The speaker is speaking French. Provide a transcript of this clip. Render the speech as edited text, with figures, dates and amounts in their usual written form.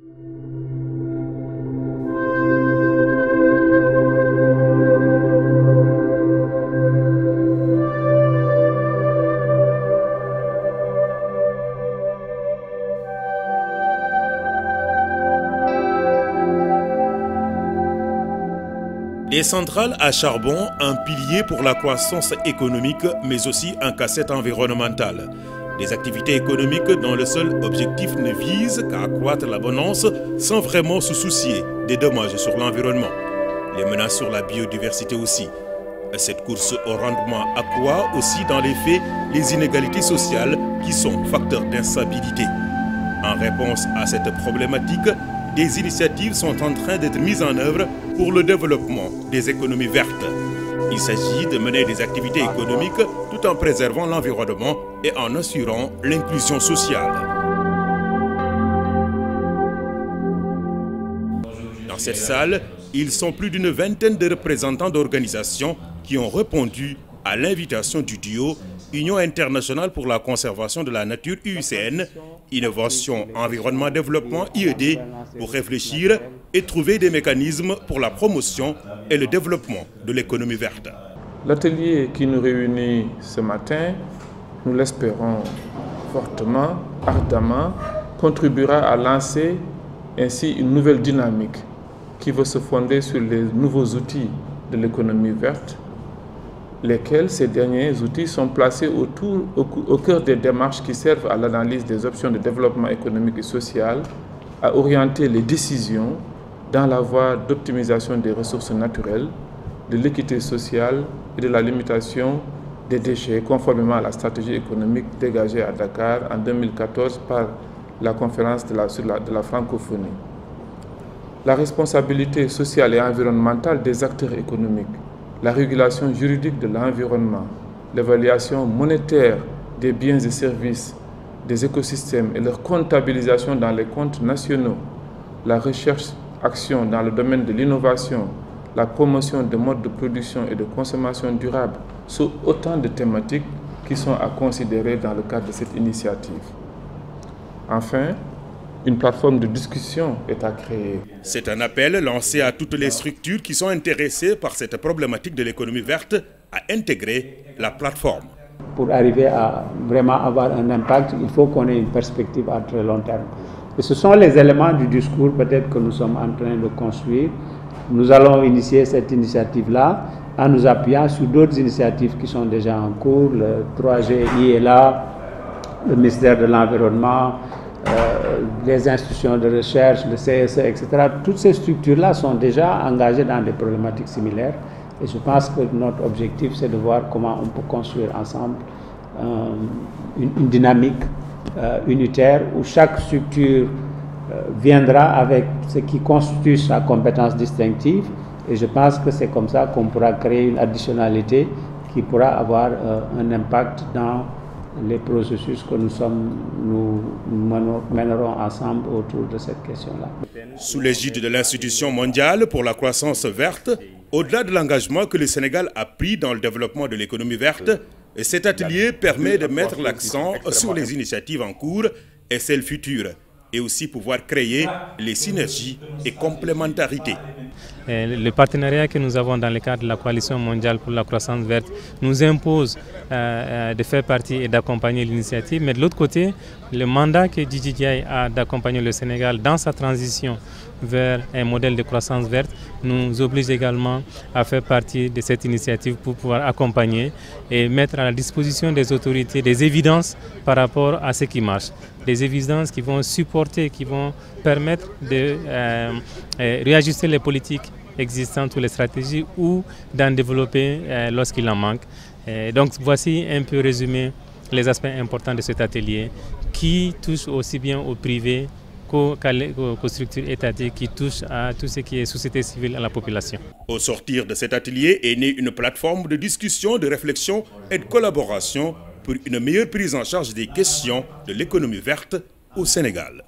Des centrales à charbon, un pilier pour la croissance économique, mais aussi un casse-tête environnemental. Des activités économiques dont le seul objectif ne vise qu'à accroître l'abondance sans vraiment se soucier des dommages sur l'environnement. Les menaces sur la biodiversité aussi. Cette course au rendement accroît aussi dans les faits les inégalités sociales qui sont facteurs d'instabilité. En réponse à cette problématique, des initiatives sont en train d'être mises en œuvre pour le développement des économies vertes. Il s'agit de mener des activités économiques tout en préservant l'environnement et en assurant l'inclusion sociale. Dans cette salle, ils sont plus d'une vingtaine de représentants d'organisations qui ont répondu à l'invitation du duo Union internationale pour la conservation de la nature UICN, Innovation Environnement Développement IED, pour réfléchir et trouver des mécanismes pour la promotion et le développement de l'économie verte. L'atelier qui nous réunit ce matin, nous l'espérons fortement, ardemment, contribuera à lancer ainsi une nouvelle dynamique qui va se fonder sur les nouveaux outils de l'économie verte, lesquels ces derniers outils sont placés au cœur des démarches qui servent à l'analyse des options de développement économique et social, à orienter les décisions dans la voie d'optimisation des ressources naturelles, de l'équité sociale et de la limitation des déchets, conformément à la stratégie économique dégagée à Dakar en 2014 par la conférence de la francophonie. La responsabilité sociale et environnementale des acteurs économiques, la régulation juridique de l'environnement, l'évaluation monétaire des biens et services des écosystèmes et leur comptabilisation dans les comptes nationaux, la recherche-action dans le domaine de l'innovation, la promotion des modes de production et de consommation durable sont autant de thématiques qui sont à considérer dans le cadre de cette initiative. Enfin, une plateforme de discussion est à créer. C'est un appel lancé à toutes les structures qui sont intéressées par cette problématique de l'économie verte à intégrer la plateforme. Pour arriver à vraiment avoir un impact, il faut qu'on ait une perspective à très long terme. Et ce sont les éléments du discours peut-être que nous sommes en train de construire. Nous allons initier cette initiative-là en nous appuyant sur d'autres initiatives qui sont déjà en cours, le 3G est là, le ministère de l'Environnement, les institutions de recherche, le CSE, etc. Toutes ces structures-là sont déjà engagées dans des problématiques similaires. Et je pense que notre objectif, c'est de voir comment on peut construire ensemble une dynamique unitaire où chaque structure viendra avec ce qui constitue sa compétence distinctive. Et je pense que c'est comme ça qu'on pourra créer une additionnalité qui pourra avoir un impact dans les processus que nous mènerons ensemble autour de cette question-là. Sous l'égide de l'Institution mondiale pour la croissance verte, au-delà de l'engagement que le Sénégal a pris dans le développement de l'économie verte, cet atelier permet de mettre l'accent sur les initiatives en cours et celles futures, et aussi pouvoir créer les synergies et complémentarités. Le partenariat que nous avons dans le cadre de la Coalition mondiale pour la croissance verte nous impose de faire partie et d'accompagner l'initiative. Mais de l'autre côté, le mandat que DJI a d'accompagner le Sénégal dans sa transition vers un modèle de croissance verte nous oblige également à faire partie de cette initiative pour pouvoir accompagner et mettre à la disposition des autorités des évidences par rapport à ce qui marche. Des évidences qui vont supporter, qui vont permettre de réajuster les politiques existantes ou les stratégies ou d'en développer lorsqu'il en manque. Donc voici un peu résumé les aspects importants de cet atelier qui touche aussi bien au privé qu'aux structures étatiques, qui touchent à tout ce qui est société civile, à la population. Au sortir de cet atelier est née une plateforme de discussion, de réflexion et de collaboration pour une meilleure prise en charge des questions de l'économie verte au Sénégal.